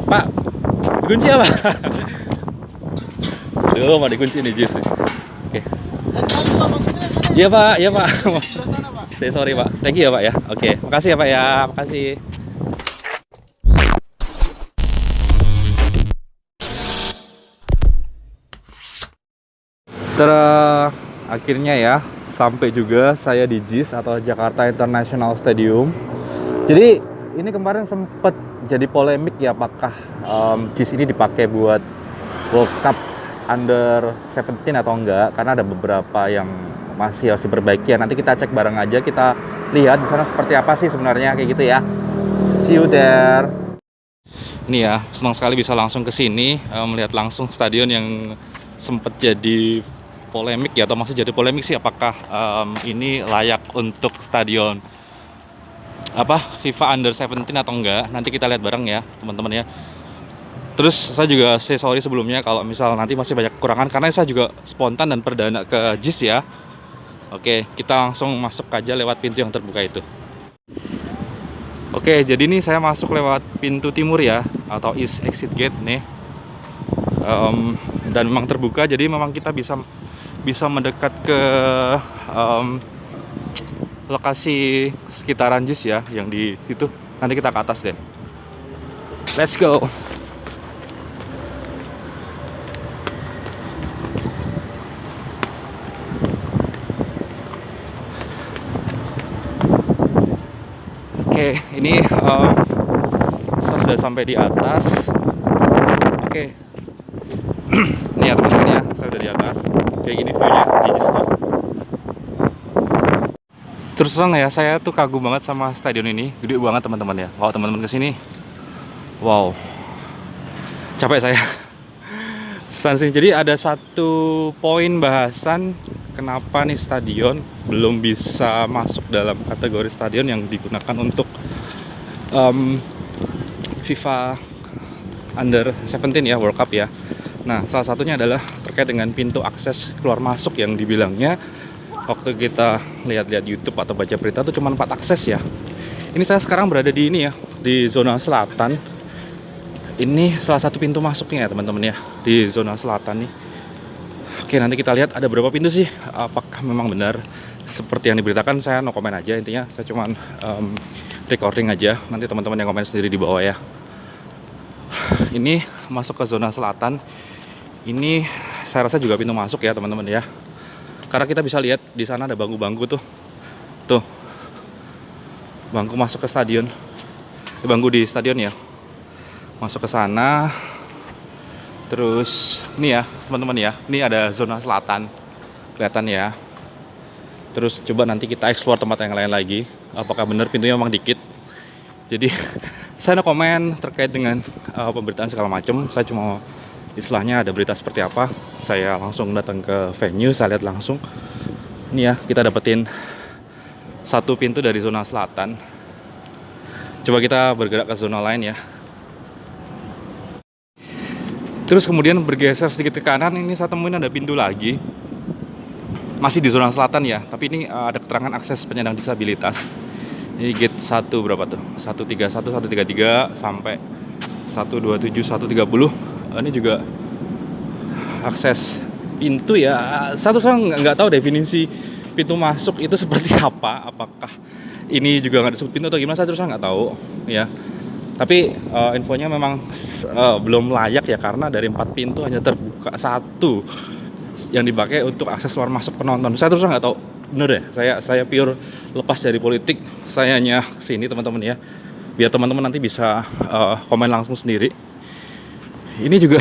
Pak, dikunci apa? Aduh, mau dikunci nih JIS. Oke. Iya Pak, iya Pak. Saya sorry Pak. Thank you ya Pak ya. Oke, makasih ya Pak ya. Makasih. Akhirnya ya sampai juga saya di JIS atau Jakarta International Stadium. Jadi ini kemarin sempat jadi polemik ya, apakah JIS ini dipakai buat World Cup Under 17 atau enggak, karena ada beberapa yang masih harus diperbaiki ya. Nanti kita cek bareng aja, kita lihat di sana seperti apa sih sebenarnya kayak gitu ya. See you there. Ini ya, senang sekali bisa langsung ke sini melihat langsung stadion yang sempat jadi polemik ya, atau masih jadi polemik sih, apakah ini layak untuk stadion apa FIFA Under 17 atau enggak. Nanti kita lihat bareng ya teman-teman ya. Terus saya juga say sorry sebelumnya kalau misal nanti masih banyak kekurangan, karena saya juga spontan dan perdana ke JIS ya. Oke, kita langsung masuk aja lewat pintu yang terbuka itu. Oke, jadi ini saya masuk lewat pintu timur ya, atau East Exit Gate nih. Dan memang terbuka, jadi memang kita bisa mendekat ke lokasi sekitaran JIS ya, yang di situ. Nanti kita ke atas deh. Let's go. Oke, ini saya sudah sampai di atas. Oke. Ini ya teman-teman ya, saya udah di atas. Kayak gini view-nya di JIS tuh. Terus terang ya, saya tuh kagum banget sama stadion ini. Gede banget teman-teman ya. Wow, teman-teman kesini. Wow, capek saya. Jadi ada satu poin bahasan kenapa nih stadion belum bisa masuk dalam kategori stadion yang digunakan untuk FIFA Under 17 ya, World Cup ya. Nah, salah satunya adalah terkait dengan pintu akses keluar masuk yang dibilangnya waktu kita lihat-lihat YouTube atau baca berita tuh cuma 4 akses ya. Ini saya sekarang berada di ini ya, di zona selatan. Ini salah satu pintu masuknya ya teman-teman ya, di zona selatan nih. Oke, nanti kita lihat ada berapa pintu sih. Apakah memang benar seperti yang diberitakan? Saya no komen aja, intinya saya cuman recording aja. Nanti teman-teman yang komen sendiri di bawah ya. Ini masuk ke zona selatan. Ini saya rasa juga pintu masuk ya teman-teman ya. Karena kita bisa lihat di sana ada bangku-bangku tuh. Tuh. Bangku masuk ke stadion. Bangku di stadion ya. Masuk ke sana. Terus ini ya teman-teman ya, ini ada zona selatan, kelihatan ya. Terus coba nanti kita explore tempat yang lain lagi. Apakah benar pintunya memang dikit? Jadi saya no komen terkait dengan pemberitaan segala macam. Saya cuma istilahnya ada berita seperti apa, saya langsung datang ke venue, saya lihat langsung. Ini ya, kita dapetin satu pintu dari zona selatan. Coba kita bergerak ke zona lain ya. Terus kemudian bergeser sedikit ke kanan, ini saya temuin ada pintu lagi. Masih di zona selatan ya, tapi ini ada keterangan akses penyandang disabilitas. Ini gate 1 berapa tuh? 131, 133 sampai 127, 130. Ini juga akses pintu ya. Satu saya nggak tahu definisi pintu masuk itu seperti apa. Apakah ini juga nggak disebut pintu atau gimana? Saya terus nggak tahu ya. Tapi infonya memang belum layak ya, karena dari 4 pintu hanya terbuka 1 yang dipakai untuk akses keluar masuk penonton. Saya terus nggak tahu bener ya. Saya pure lepas dari politik. Saya hanya kesini teman-teman ya, biar teman-teman nanti bisa komen langsung sendiri. Ini juga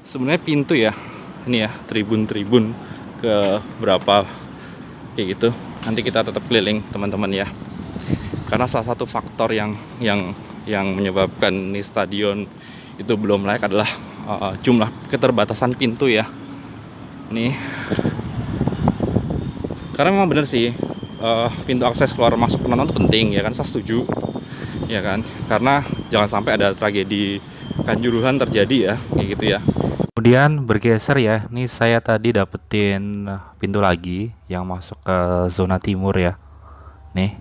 sebenarnya pintu ya. Ini ya tribun-tribun ke berapa kayak gitu. Nanti kita tetap keliling teman-teman ya. Karena salah satu faktor yang menyebabkan nih stadion itu belum layak adalah jumlah keterbatasan pintu ya. Nih, karena memang benar sih pintu akses keluar masuk penonton itu penting ya kan, saya setuju ya kan, karena jangan sampai ada tragedi Kanjuruhan terjadi ya, kayak gitu ya. Kemudian bergeser ya, nih saya tadi dapetin pintu lagi yang masuk ke zona timur ya. Nih,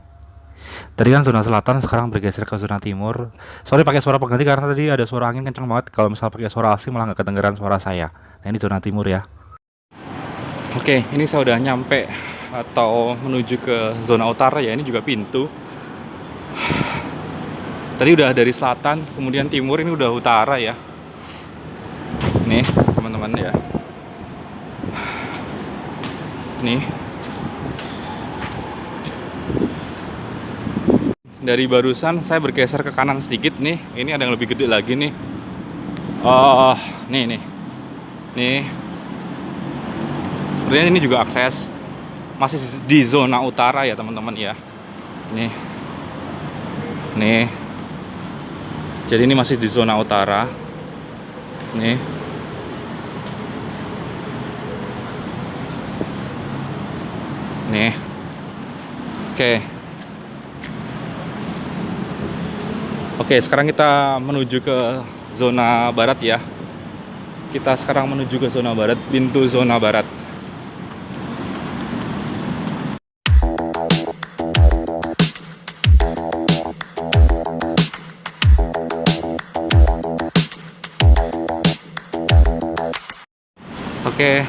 Tadi kan zona selatan, sekarang bergeser ke zona timur. Sorry pakai suara pengganti karena tadi ada suara angin kencang banget. Kalau misal pakai suara asing malah nggak kedengeran suara saya. Nah ini zona timur ya. Oke, ini saya udah nyampe atau menuju ke zona utara ya. Ini juga pintu. Tadi udah dari selatan, kemudian timur, ini udah utara ya. Nih teman-teman ya. Nih. Dari barusan saya bergeser ke kanan sedikit nih. Ini ada yang lebih gede lagi nih. Nih. Nih. Sebenarnya ini juga akses masih di zona utara ya teman-teman ya. Nih. Jadi ini masih di zona utara. Nih. Nih. Oke, sekarang kita menuju ke zona barat ya. Kita sekarang menuju ke zona barat, pintu zona barat. Oke,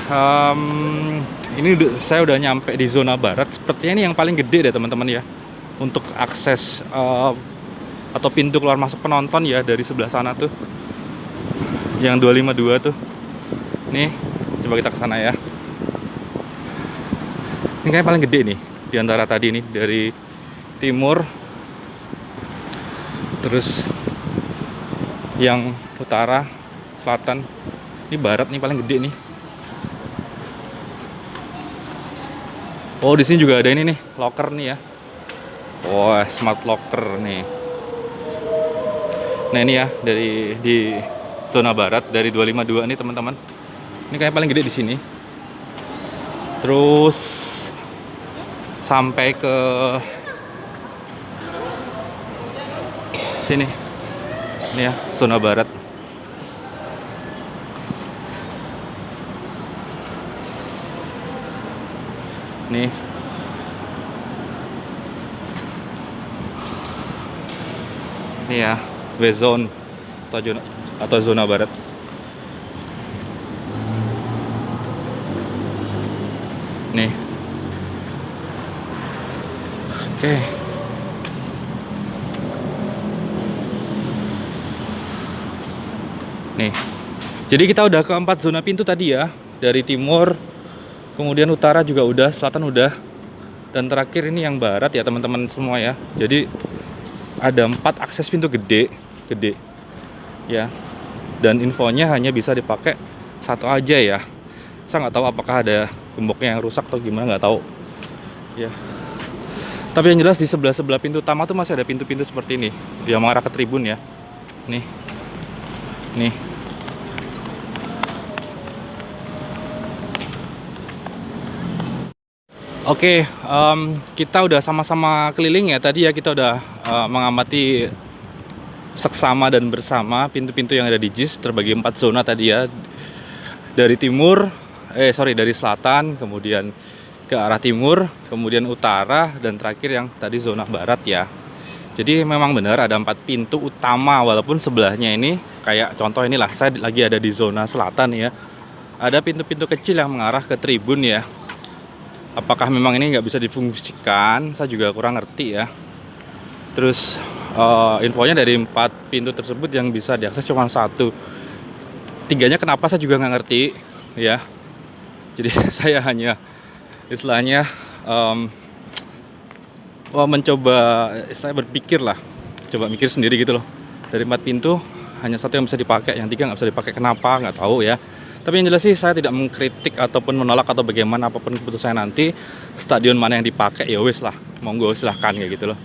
ini saya udah nyampe di zona barat. Sepertinya ini yang paling gede deh teman-teman ya. Untuk akses atau pintu keluar masuk penonton ya dari sebelah sana tuh. Yang 252 tuh. Nih, coba kita ke sana ya. Ini kayaknya paling gede nih di antara tadi nih, dari timur terus yang utara, selatan. Ini barat nih paling gede nih. Oh, di sini juga ada ini nih, locker nih ya. Wah, smart locker nih. Nah, ini ya dari di zona barat dari 252 nih, teman-teman. Ini kayak paling gede di sini. Terus sampai ke sini. Ini ya, zona barat. Nih. Ini ya, West Zone atau zona barat. Nih. Oke. Nih. Jadi kita udah ke 4 zona pintu tadi ya. Dari timur, kemudian utara juga udah, selatan udah, dan terakhir ini yang barat ya teman-teman semua ya. Jadi ada 4 akses pintu gede ya, dan infonya hanya bisa dipakai satu aja ya. Saya nggak tahu apakah ada gemboknya yang rusak atau gimana, nggak tahu ya. Tapi yang jelas di sebelah pintu utama tuh masih ada pintu-pintu seperti ini yang mengarah ke tribun ya. Nih. Oke, kita udah sama-sama keliling ya tadi ya. Kita udah mengamati seksama dan bersama pintu-pintu yang ada di JIS, terbagi 4 zona tadi ya. Dari dari selatan, kemudian ke arah timur, kemudian utara, dan terakhir yang tadi zona barat ya. Jadi memang benar ada 4 pintu utama, walaupun sebelahnya ini kayak contoh inilah, saya lagi ada di zona selatan ya. Ada pintu-pintu kecil yang mengarah ke tribun ya. Apakah memang ini nggak bisa difungsikan? Saya juga kurang ngerti ya. Terus infonya dari 4 pintu tersebut yang bisa diakses cuma 1. 3-nya kenapa saya juga nggak ngerti ya. Jadi saya hanya istilahnya mencoba istilahnya berpikir lah. Coba mikir sendiri gitu loh. Dari 4 pintu hanya 1 yang bisa dipakai, yang 3 nggak bisa dipakai. Kenapa? Nggak tahu ya. Tapi yang jelas sih saya tidak mengkritik ataupun menolak atau bagaimana apapun keputusan saya nanti. Stadion mana yang dipakai ya wis lah, monggo silahkan kayak gitu loh.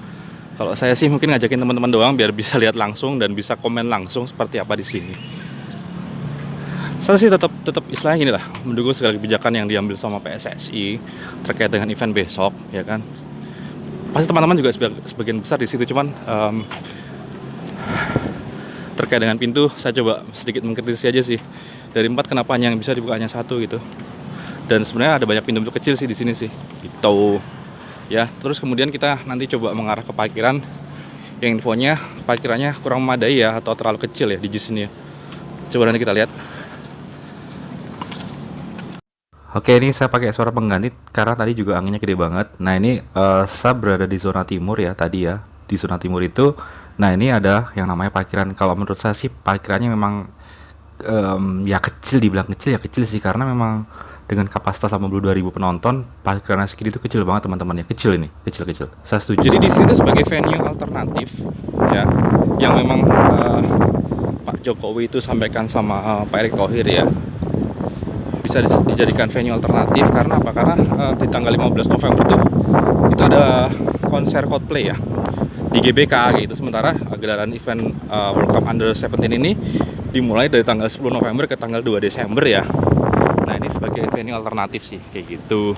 Kalau saya sih mungkin ngajakin teman-teman doang biar bisa lihat langsung dan bisa komen langsung seperti apa di sini. Saya sih tetap istilahnya gini lah, mendukung segala kebijakan yang diambil sama PSSI terkait dengan event besok ya kan. Pasti teman-teman juga sebagian besar di situ, cuman terkait dengan pintu saya coba sedikit mengkritisi aja sih. Dari 4 kenapa hanya yang bisa dibuka hanya 1 gitu. Dan sebenarnya ada banyak pintu-pintu kecil sih di sini sih. Gitu. ya. Terus kemudian kita nanti coba mengarah ke parkiran yang infonya parkirannya kurang memadai ya, atau terlalu kecil ya di JIS ini ya. Coba nanti kita lihat. Oke, ini saya pakai suara pengganti karena tadi juga anginnya gede banget. Nah, ini saya berada di zona timur ya tadi ya. Di zona timur itu, nah ini ada yang namanya parkiran. Kalau menurut saya sih parkirannya memang ya kecil, dibilang kecil ya kecil sih, karena memang dengan kapasitas 82.000 penonton, parkiran segini itu kecil banget teman-teman ya. Kecil ini, kecil-kecil. Saya setuju. Jadi di sini tuh sebagai venue alternatif ya, yang memang Pak Jokowi itu sampaikan sama Pak Erick Thohir ya, bisa dijadikan venue alternatif. Karena apa? Karena di tanggal 15 November itu ada konser Coldplay ya di GBK gitu. Sementara gelaran event World Cup Under 17 ini dimulai dari tanggal 10 November ke tanggal 2 Desember ya. Nah, ini sebagai venue alternatif sih kayak gitu.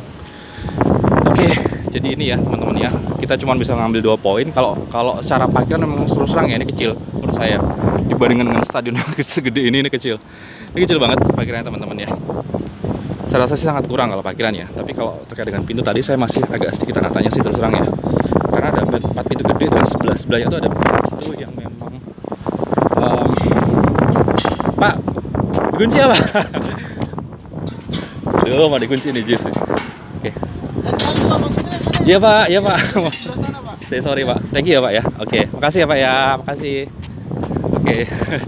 Oke, jadi ini ya teman-teman ya. Kita cuma bisa ngambil 2 poin. Kalau secara parkiran memang terus terang ya ini kecil menurut saya. Dibandingkan dengan stadion yang segede ini kecil. Ini kecil banget parkirannya teman-teman ya. Saya rasa sih sangat kurang kalau parkirannya. Tapi kalau terkait dengan pintu tadi saya masih agak sedikit tanda tanya sih terus terang ya. Karena ada 4 pintu gede dan sebelahnya itu ada pintu yang memang Pak, dikunci apa? Aduh, mau dikunci nih JIS. Oke. Iya Pak, iya Pak. Sorry Pak, thank you ya Pak ya. Oke, makasih ya Pak ya, makasih. Oke,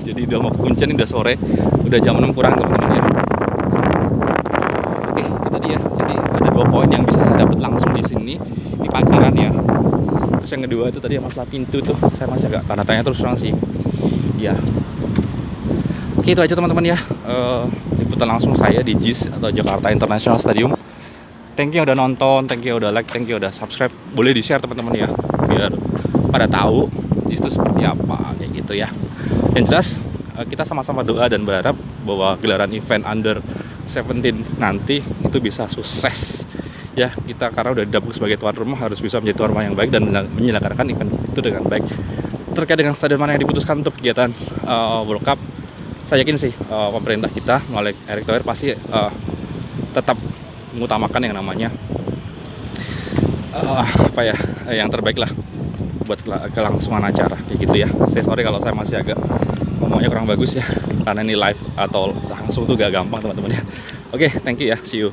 jadi udah mau kuncian, udah sore, udah jam 6 kurang teman-teman ya. Oke, itu tadi ya. Jadi ada 2 poin yang bisa saya dapat langsung di sini di parkiran ya. Terus yang kedua itu tadi masalah pintu tuh, saya masih agak tanda tanya terus terang sih. Ya. Oke, itu aja teman-teman ya. Liputan langsung saya di JIS atau Jakarta International Stadium. Thank you udah nonton, thank you udah like, thank you udah subscribe. Boleh di-share teman-teman ya, biar pada tahu JIS itu seperti apa kayak gitu ya. Yang jelas kita sama-sama doa dan berharap bahwa gelaran event Under 17 nanti itu bisa sukses ya. Kita karena udah didapuk sebagai tuan rumah, harus bisa menjadi tuan rumah yang baik dan menyelenggarakan event itu dengan baik. Terkait dengan stadion mana yang diputuskan untuk kegiatan World Cup, saya yakin sih pemerintah kita melalui Erick Thohir pasti tetap mengutamakan yang namanya yang terbaik lah buat kelangsungan acara kayak gitu ya. Saya sorry kalau saya masih agak ngomongnya kurang bagus ya, karena ini live atau langsung tuh gak gampang teman-teman ya. Oke, thank you ya, see you.